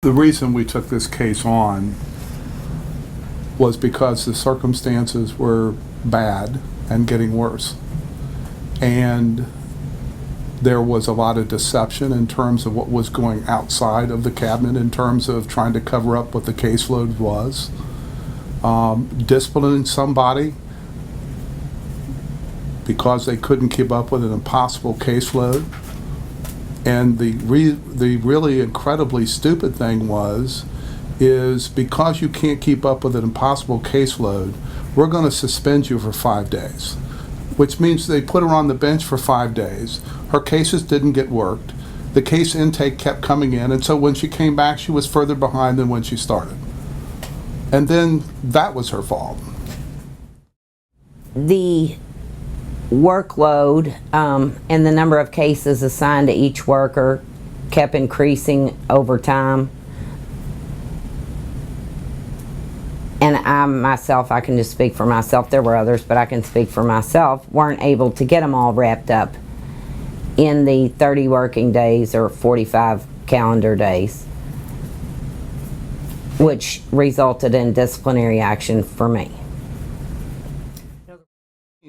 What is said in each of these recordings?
The reason we took this case on was because the circumstances were bad and getting worse. And there was a lot of deception in terms of what was going outside of the cabinet in terms of trying to cover up what the caseload was. Disciplining somebody because they couldn't keep up with an impossible caseload. And the really incredibly stupid thing is because you can't keep up with an impossible caseload, we're going to suspend you for 5 days, which means they put her on the bench for 5 days. Her cases didn't get worked. The case intake kept coming in, and so when she came back, she was further behind than when she started. And then that was her fault. The workload and the number of cases assigned to each worker kept increasing over time. And I can just speak for myself. There were others, but I can speak for myself. Weren't able to get them all wrapped up in the 30 working days or 45 calendar days, which resulted in disciplinary action for me.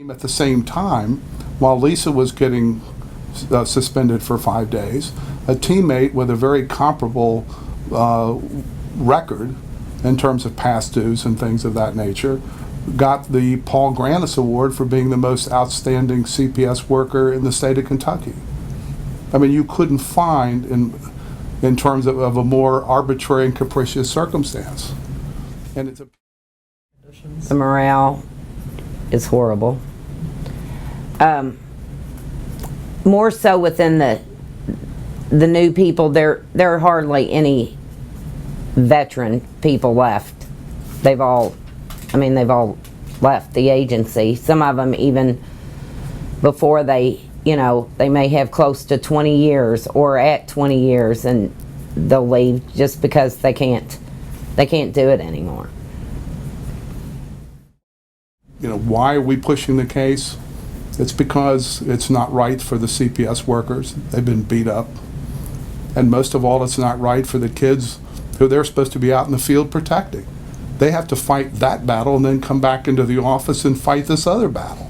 At the same time, while Lisa was getting suspended for 5 days, a teammate with a very comparable record in terms of past dues and things of that nature got the Paul Grannis Award for being the most outstanding CPS worker in the state of Kentucky. I mean, you couldn't find in terms of a more arbitrary and capricious circumstance. And it's the morale is horrible. More so within the new people, there are hardly any veteran people left. They've all left the agency. Some of them even before they may have close to 20 years or at 20 years, and they'll leave just because they can't do it anymore. Why are we pushing the case? It's because it's not right for the CPS workers. They've been beat up. And most of all, it's not right for the kids who they're supposed to be out in the field protecting. They have to fight that battle and then come back into the office and fight this other battle.